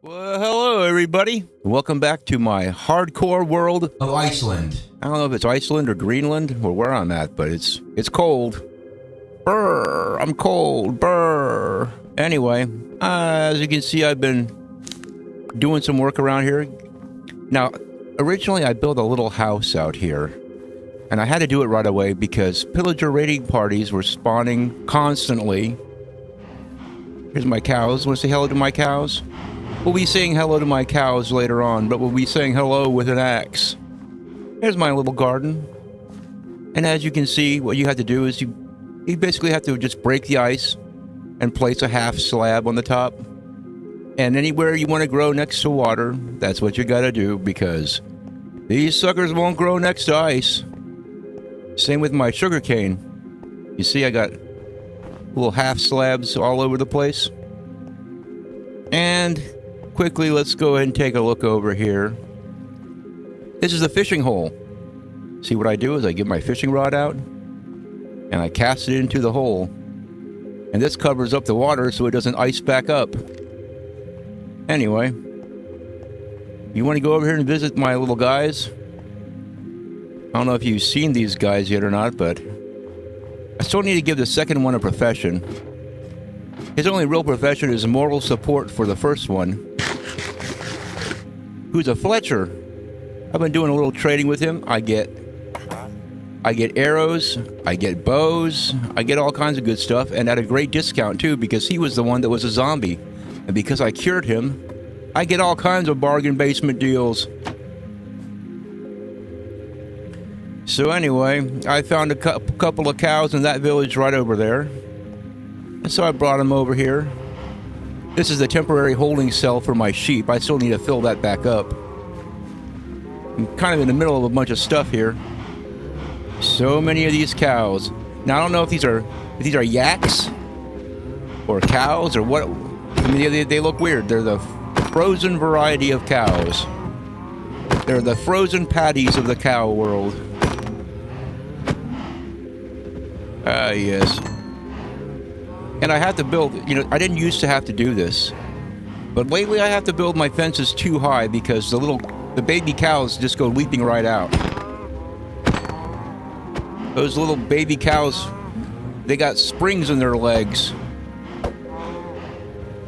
Well, hello everybody. Welcome back to my hardcore world of Iceland. I don't know if it's Iceland or Greenland or where I'm at, but it's cold. Brr, I'm cold. Brr. Anyway, as you can see, I've been doing some work around here. Now, originally I built a little house out here, and I had to do it right away because pillager raiding parties were spawning constantly. Here's my cows. Want to say hello to my cows? We'll be saying hello to my cows later on, but we'll be saying hello with an axe. Here's my little garden. And as you can see, what you have to do is you basically have to just break the ice and place a half slab on the top. And anywhere you want to grow next to water, that's what you gotta do, because these suckers won't grow next to ice. Same with my sugarcane. You see I got little half slabs all over the place. And quickly, let's go ahead and take a look over here. This is a fishing hole. See what I do is I get my fishing rod out and I cast it into the hole. And this covers up the water so it doesn't ice back up. Anyway, you want to go over here and visit my little guys? I don't know if you've seen these guys yet or not, but I still need to give the second one a profession. His only real profession is moral support for the first one, who's a Fletcher. I've been doing a little trading with him. I get arrows, I get bows, I get all kinds of good stuff, and at a great discount too, because he was the one that was a zombie. And because I cured him, I get all kinds of bargain basement deals. So anyway, I found a couple of cows in that village right over there. And so I brought them over here. This is the temporary holding cell for my sheep. I still need to fill that back up. I'm kind of in the middle of a bunch of stuff here. So many of these cows. Now I don't know if these are yaks or cows or what. I mean, they look weird. They're the frozen variety of cows. They're the frozen patties of the cow world. Ah, yes. And I have to build, I didn't used to have to do this, but lately I have to build my fences too high because the baby cows just go leaping right out. Those little baby cows, they got springs in their legs.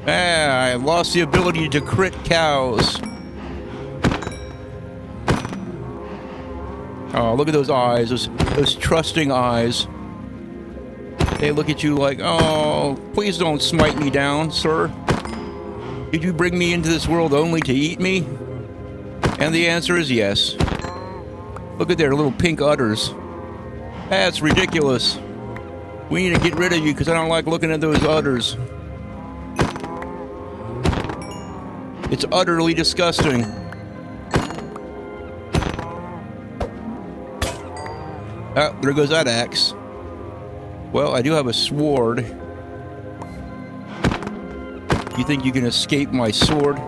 I lost the ability to crit cows. Oh, look at those eyes, those trusting eyes. They look at you like, oh, please don't smite me down, sir. Did you bring me into this world only to eat me? And the answer is yes. Look at their little pink udders. That's ridiculous. We need to get rid of you because I don't like looking at those udders. It's utterly disgusting. Ah, there goes that axe. Well, I do have a sword. You think you can escape my sword?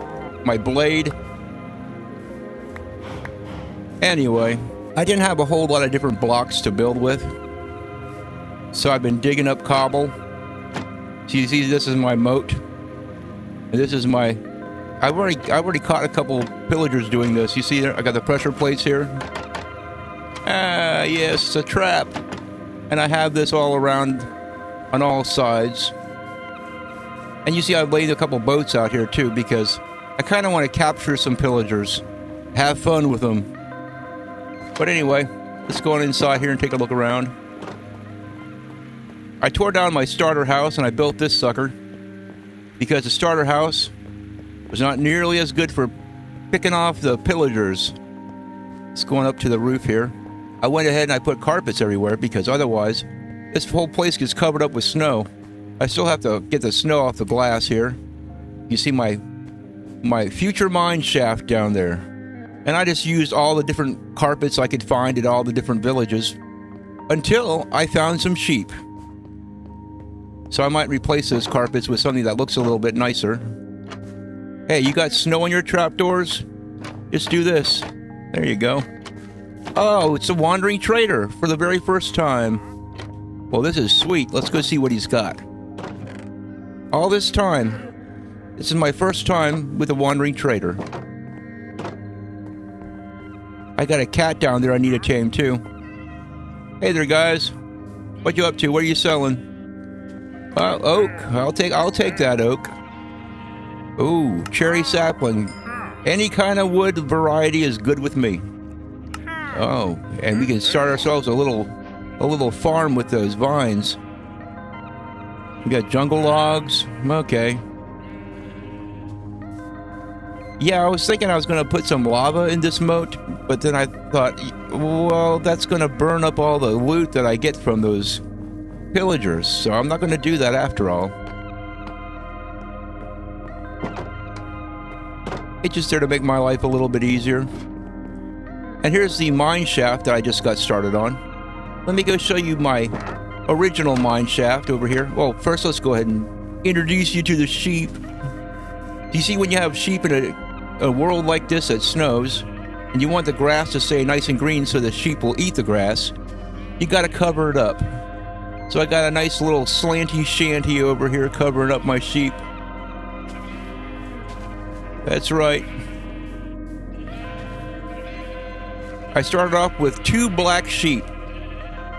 My blade? Anyway, I didn't have a whole lot of different blocks to build with. So I've been digging up cobble. See, this is my moat. And this is my... I've already caught a couple pillagers doing this. You see there? I got the pressure plates here. Ah, yes, it's a trap. And I have this all around on all sides. And you see I've laid a couple boats out here too because I kind of want to capture some pillagers. Have fun with them. But anyway, let's go on inside here and take a look around. I tore down my starter house and I built this sucker because the starter house was not nearly as good for picking off the pillagers. It's going up to the roof here. I went ahead and I put carpets everywhere because otherwise this whole place gets covered up with snow. I still have to get the snow off the glass here. You see my future mine shaft down there. And I just used all the different carpets I could find at all the different villages until I found some sheep. So I might replace those carpets with something that looks a little bit nicer. Hey, you got snow on your trapdoors? Just do this. There you go. Oh, it's a wandering trader for the very first time. Well, this is sweet. Let's go see what he's got. All this time, This is my first time with a wandering trader. I got a cat down there I need to tame too. Hey there, guys. What you up to? What are you selling? Oak. I'll take that oak. Ooh, cherry sapling. Any kind of wood variety is good with me. Oh, and we can start ourselves a little farm with those vines. We got jungle logs. Okay. Yeah, I was thinking I was going to put some lava in this moat, but then I thought, well, that's going to burn up all the loot that I get from those pillagers, so I'm not going to do that after all. It's just there to make my life a little bit easier. And here's the mine shaft that I just got started on. Let me go show you my original mine shaft over here. Well, first let's go ahead and introduce you to the sheep. You see, when you have sheep in a world like this that snows, and you want the grass to stay nice and green so the sheep will eat the grass, you got to cover it up. So I got a nice little slanty shanty over here covering up my sheep. That's right. I started off with 2 black sheep,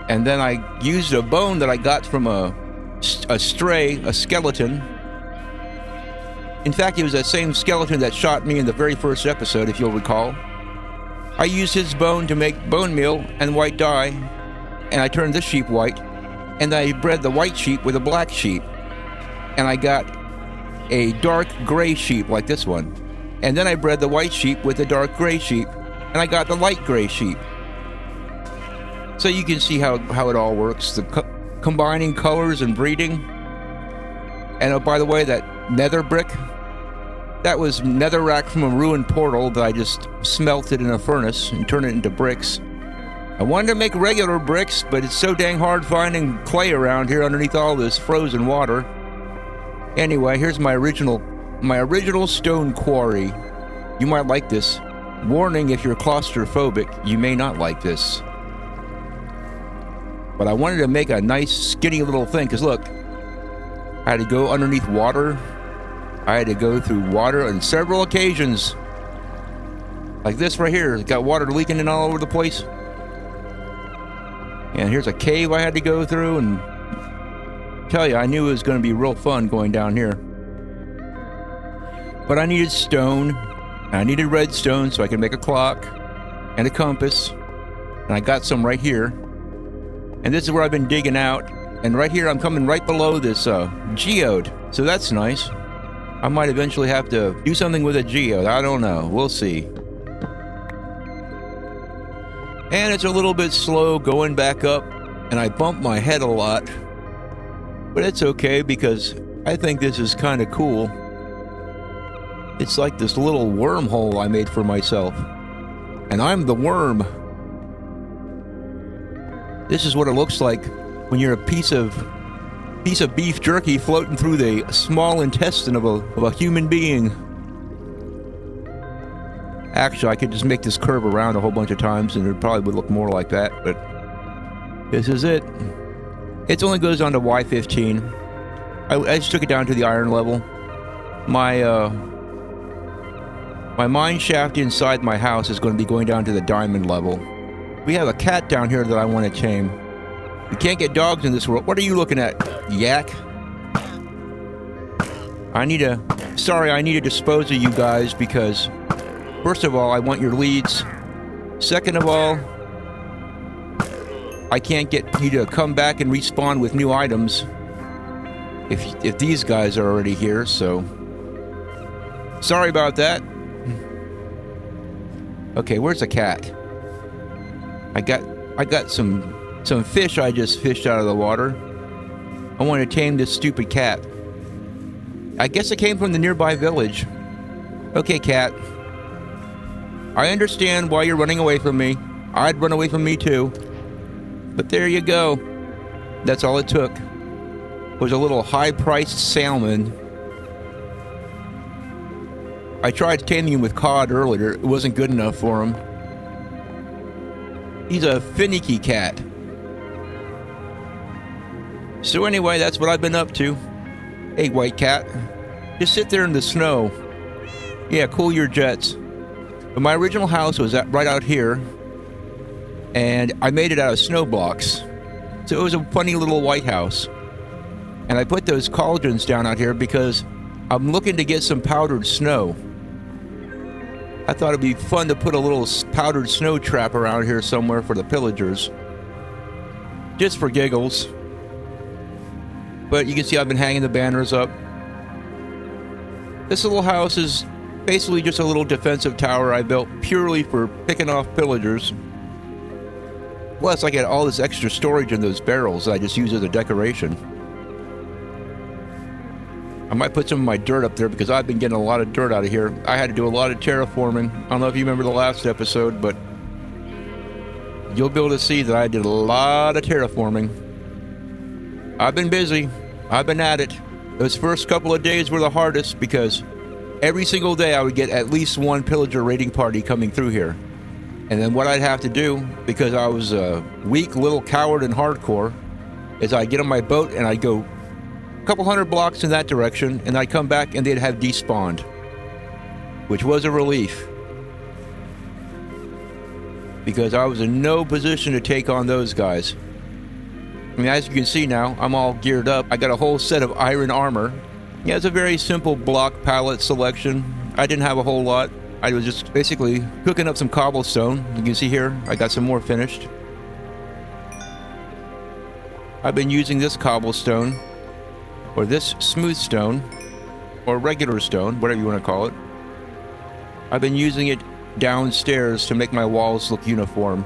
and then I used a bone that I got from a skeleton. In fact, it was that same skeleton that shot me in the very first episode, if you'll recall. I used his bone to make bone meal and white dye, and I turned this sheep white, and I bred the white sheep with a black sheep, and I got a dark gray sheep like this one. And then I bred the white sheep with a dark gray sheep, and I got the light gray sheep. So you can see how it all works, the combining colors and breeding. And oh, by the way, that nether brick, that was netherrack from a ruined portal that I just smelted in a furnace and turned it into bricks. I wanted to make regular bricks, but it's so dang hard finding clay around here underneath all this frozen water. Anyway, here's my original stone quarry. You might like this. Warning, if you're claustrophobic, you may not like this. But I wanted to make a nice skinny little thing, because look, I had to go underneath water. I had to go through water on several occasions. Like this right here. It's got water leaking in all over the place. And here's a cave I had to go through, and tell you, I knew it was going to be real fun going down here. But I needed stone. I needed redstone so I could make a clock and a compass. And I got some right here. And this is where I've been digging out. And right here, I'm coming right below this geode. So that's nice. I might eventually have to do something with a geode. I don't know. We'll see. And it's a little bit slow going back up. And I bump my head a lot. But it's okay because I think this is kind of cool. It's like this little wormhole I made for myself. And I'm the worm. This is what it looks like when you're a piece of beef jerky floating through the small intestine of a human being. Actually, I could just make this curve around a whole bunch of times and it probably would look more like that, but this is it. It only goes on to Y15. I just took it down to the iron level. My mine shaft inside my house is going to be going down to the diamond level. We have a cat down here that I want to tame. You can't get dogs in this world. What are you looking at, yak? I need to dispose of you guys because, first of all, I want your leads. Second of all, I can't get you to come back and respawn with new items if these guys are already here, so sorry about that. Okay, where's the cat? I got some fish I just fished out of the water. I want to tame this stupid cat. I guess it came from the nearby village. Okay, cat. I understand why you're running away from me. I'd run away from me too. But there you go. That's all it took. Was a little high-priced salmon. I tried taming him with cod earlier. It wasn't good enough for him. He's a finicky cat. So anyway, that's what I've been up to. Hey, white cat. Just sit there in the snow. Yeah, cool your jets. But my original house was right out here, and I made it out of snow blocks. So it was a funny little white house. And I put those cauldrons down out here because I'm looking to get some powdered snow. I thought it'd be fun to put a little powdered snow trap around here somewhere for the pillagers. Just for giggles. But you can see I've been hanging the banners up. This little house is basically just a little defensive tower I built purely for picking off pillagers. Plus, I get all this extra storage in those barrels that I just use as a decoration. I might put some of my dirt up there because I've been getting a lot of dirt out of here. I had to do a lot of terraforming. I don't know if you remember the last episode, but you'll be able to see that I did a lot of terraforming. I've been busy. I've been at it. Those first couple of days were the hardest because every single day I would get at least one pillager raiding party coming through here. And then what I'd have to do, because I was a weak little coward in hardcore, is I'd get on my boat and I'd go a couple hundred blocks in that direction, and I'd come back and they'd have despawned, which was a relief. Because I was in no position to take on those guys. I mean, as you can see now, I'm all geared up. I got a whole set of iron armor. Yeah, it's a very simple block palette selection. I didn't have a whole lot. I was just basically cooking up some cobblestone. You can see here, I got some more finished. I've been using this cobblestone, or this smooth stone, or regular stone, whatever you want to call it. I've been using it downstairs to make my walls look uniform.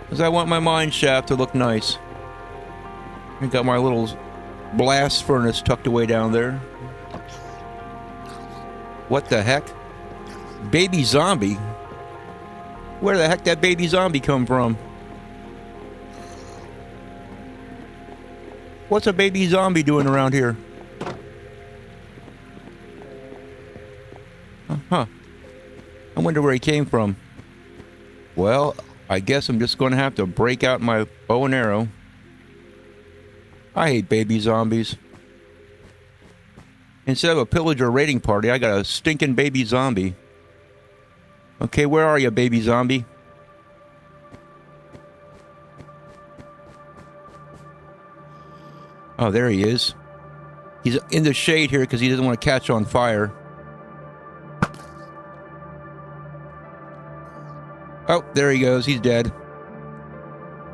Because I want my mine shaft to look nice. I got my little blast furnace tucked away down there. What the heck? Baby zombie? Where the heck did that baby zombie come from? What's a baby zombie doing around here? Huh. I wonder where he came from. Well, I guess I'm just going to have to break out my bow and arrow. I hate baby zombies. Instead of a pillager raiding party, I got a stinking baby zombie. Okay, where are you, baby zombie? Oh, there he is. He's in the shade here because he doesn't want to catch on fire. Oh, there he goes. He's dead.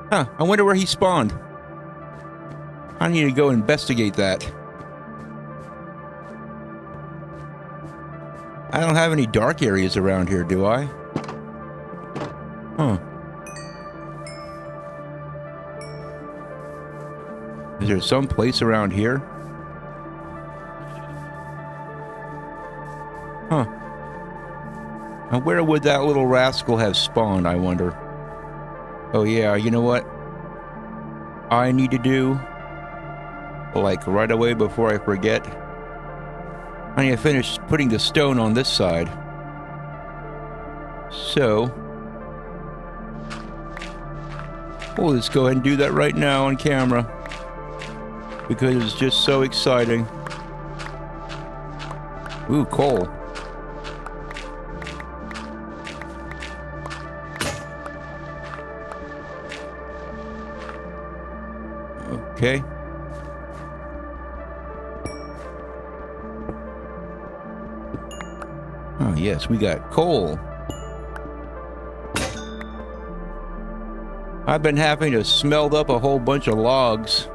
Huh, I wonder where he spawned. I need to go investigate that. I don't have any dark areas around here, do I? Huh. Is there some place around here? Huh. Now where would that little rascal have spawned, I wonder? Oh yeah, you know what I need to do? Like right away before I forget. I need to finish putting the stone on this side. So we'll just go ahead and do that right now on camera. Because it's just so exciting. Ooh, coal. Okay. Oh, yes, we got coal. I've been having to smelt up a whole bunch of logs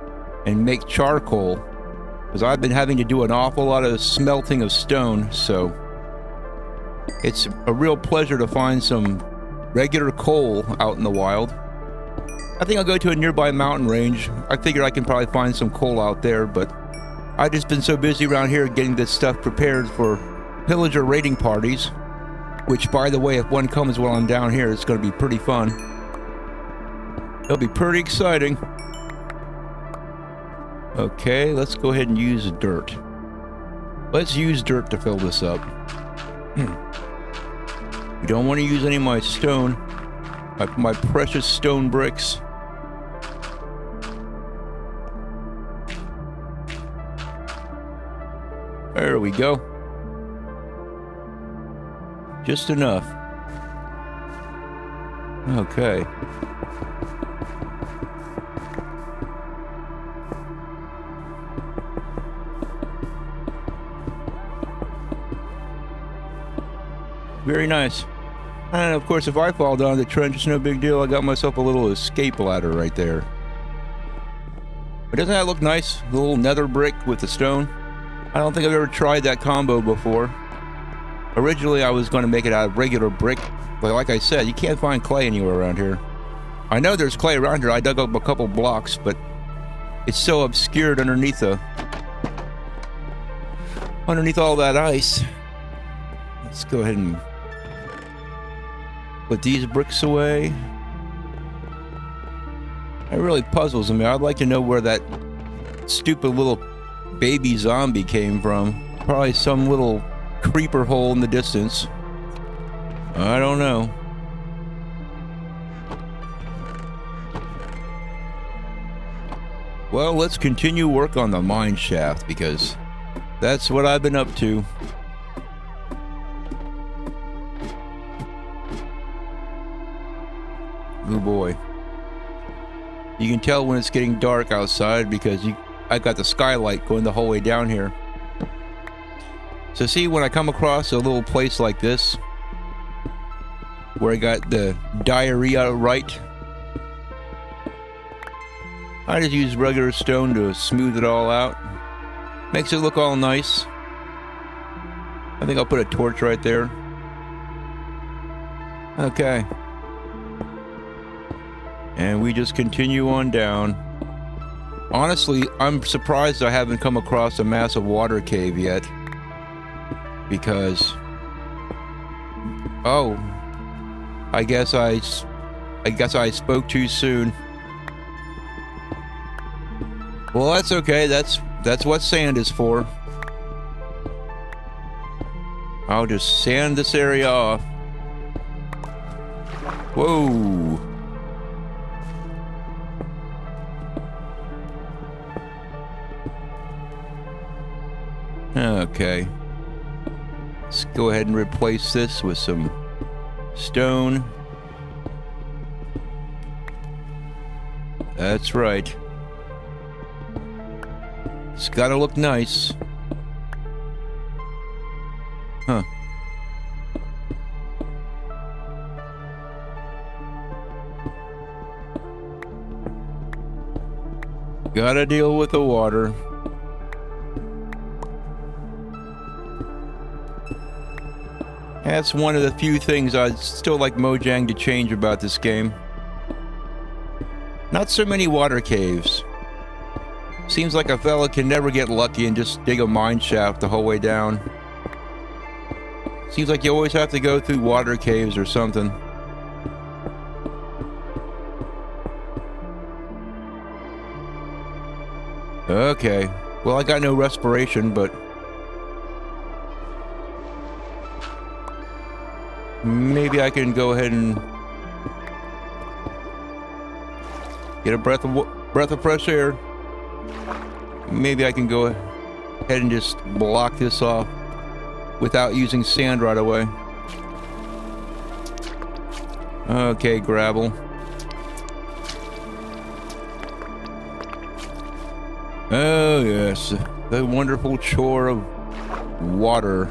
and make charcoal, because I've been having to do an awful lot of smelting of stone, so it's a real pleasure to find some regular coal out in the wild. I think I'll go to a nearby mountain range. I figure I can probably find some coal out there, but I've just been so busy around here getting this stuff prepared for pillager raiding parties, which, by the way, if one comes while I'm down here, it's going to be pretty fun. It'll be pretty exciting. Okay, let's go ahead and use dirt. Let's use dirt to fill this up. We don't want to use any of my stone, my precious stone bricks. There we go. Just enough. Okay. Very nice. And of course, if I fall down the trench, it's no big deal. I got myself a little escape ladder right there. But doesn't that look nice? The little nether brick with the stone. I don't think I've ever tried that combo before. Originally, I was going to make it out of regular brick. But like I said, you can't find clay anywhere around here. I know there's clay around here. I dug up a couple blocks, but it's so obscured underneath all that ice. Let's go ahead and put these bricks away. It really puzzles me. I'd like to know where that stupid little baby zombie came from. Probably some little creeper hole in the distance. I don't know. Well, let's continue work on the mine shaft because that's what I've been up to. Oh boy. You can tell when it's getting dark outside because I got the skylight going the whole way down here. So see, when I come across a little place like this, where I got the diarrhea right, I just use regular stone to smooth it all out. Makes it look all nice. I think I'll put a torch right there. Okay. And we just continue on down. Honestly, I'm surprised I haven't come across a massive water cave yet. Because... oh. I guess I spoke too soon. Well, that's okay. That's what sand is for. I'll just sand this area off. Whoa. Okay. Let's go ahead and replace this with some stone. That's right. It's gotta look nice. Huh. Gotta deal with the water. That's one of the few things I'd still like Mojang to change about this game. Not so many water caves. Seems like a fella can never get lucky and just dig a mine shaft the whole way down. Seems like you always have to go through water caves or something. Okay. Well, I got no respiration, but... maybe I can go ahead and... get a breath of fresh air. Maybe I can go ahead and just block this off without using sand right away. Okay, gravel. Oh yes, the wonderful chore of water.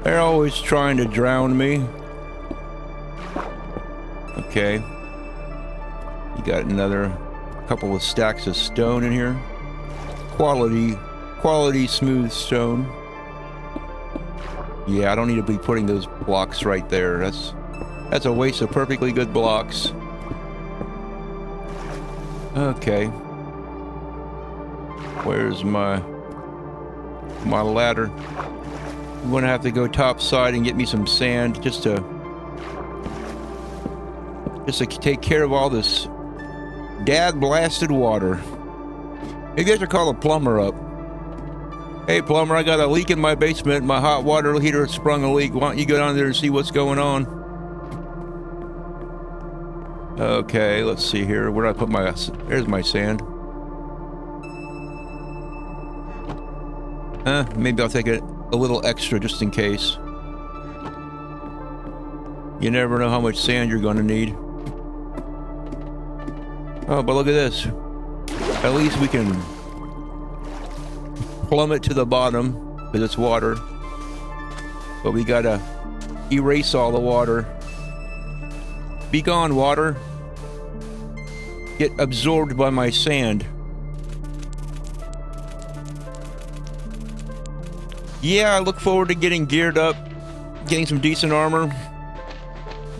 They're always trying to drown me. Okay. You got another couple of stacks of stone in here. Quality smooth stone. Yeah, I don't need to be putting those blocks right there. That's a waste of perfectly good blocks. Okay. Where's my ladder? I'm gonna have to go topside and get me some sand just to take care of all this dad blasted water. Maybe I should call a plumber up. Hey plumber, I got a leak in my basement. My hot water heater sprung a leak. Why don't you go down there and see what's going on? Okay, let's see here. Where did I put my... There's my sand. Maybe I'll take a little extra just in case. You never know how much sand you're going to need. Oh, but look at this. At least we can plummet to the bottom because it's water. But we gotta erase all the water. Be gone, water. Get absorbed by my sand. Yeah, I look forward to getting geared up, getting some decent armor,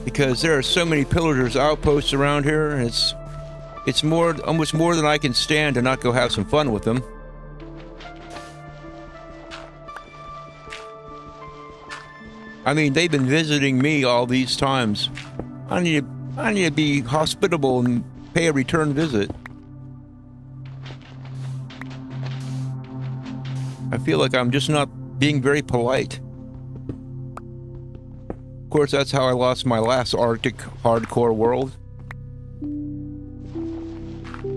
because there are so many pillagers outposts around here, and it's almost more than I can stand to not go have some fun with them. I mean, they've been visiting me all these times. I need to be hospitable and pay a return visit. I feel like I'm just not being very polite. Of course, that's how I lost my last Arctic hardcore world.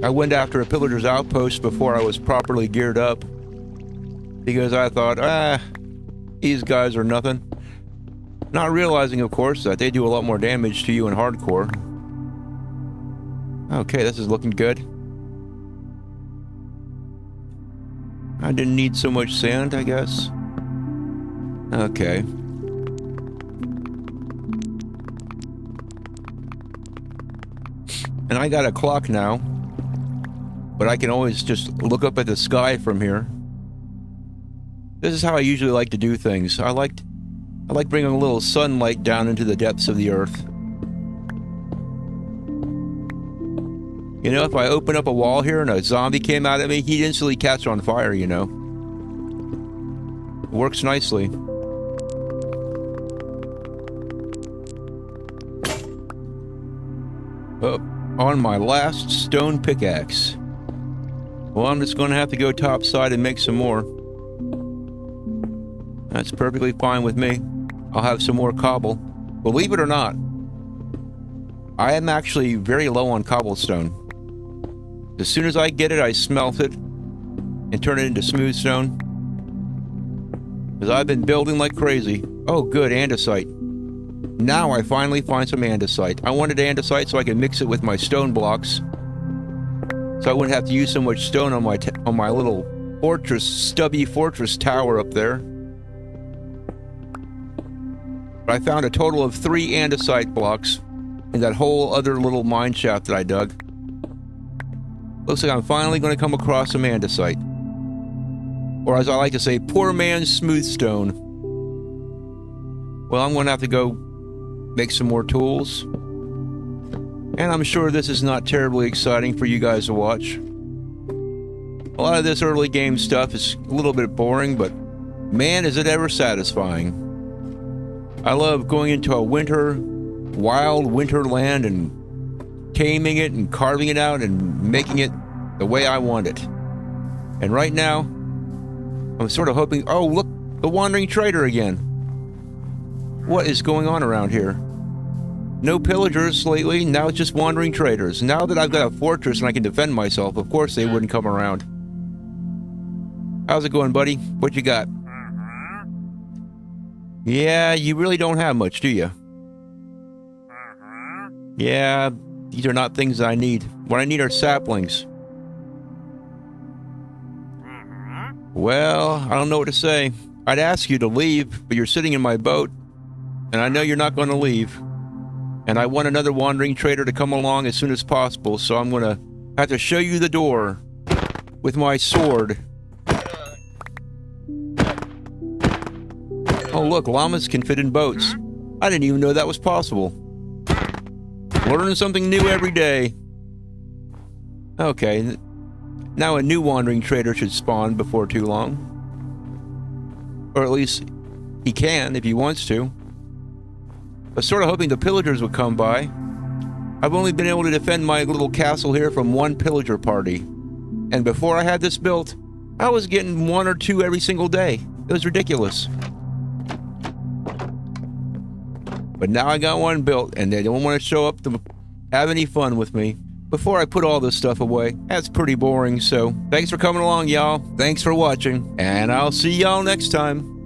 I went after a pillager's outpost before I was properly geared up, because I thought, these guys are nothing. Not realizing, of course, that they do a lot more damage to you in hardcore. Okay, this is looking good. I didn't need so much sand, I guess. Okay. And I got a clock now, but I can always just look up at the sky from here. This is how I usually like to do things. I like bringing a little sunlight down into the depths of the earth. You know, if I open up a wall here and a zombie came out at me, he'd instantly catch on fire, you know. It works nicely. Oh, on my last stone pickaxe. Well, I'm just going to have to go topside and make some more. That's perfectly fine with me. I'll have some more cobble. Believe it or not, I am actually very low on cobblestone. As soon as I get it, I smelt it and turn it into smooth stone. Because I've been building like crazy. Oh, good, andesite. Now I finally find some andesite. I wanted andesite so I could mix it with my stone blocks, so I wouldn't have to use so much stone on my little fortress, stubby fortress tower up there. But I found a total of 3 andesite blocks in that whole other little mine shaft that I dug. Looks like I'm finally going to come across some andesite. Or as I like to say, poor man's smooth stone. Well, I'm going to have to go make some more tools. And I'm sure this is not terribly exciting for you guys to watch. A lot of this early game stuff is a little bit boring, but man, is it ever satisfying. I love going into a wild winter land and taming it and carving it out and making it the way I want it. And right now, I'm sort of hoping, oh look, the wandering trader again. What is going on around here? No pillagers lately, now it's just wandering traders. Now that I've got a fortress and I can defend myself, of course they wouldn't come around. How's it going, buddy? What you got? Yeah, you really don't have much, do you? Yeah, these are not things I need. What I need are saplings. Well, I don't know what to say. I'd ask you to leave, but you're sitting in my boat, and I know you're not going to leave. And I want another wandering trader to come along as soon as possible, so I'm going to have to show you the door with my sword. Oh look, llamas can fit in boats. I didn't even know that was possible. Learning something new every day. Okay, now a new wandering trader should spawn before too long. Or at least he can if he wants to. I was sort of hoping the pillagers would come by. I've only been able to defend my little castle here from one pillager party. And before I had this built, I was getting 1 or 2 every single day. It was ridiculous. But now I got one built, and they don't want to show up to have any fun with me before I put all this stuff away. That's pretty boring, so thanks for coming along, y'all. Thanks for watching, and I'll see y'all next time.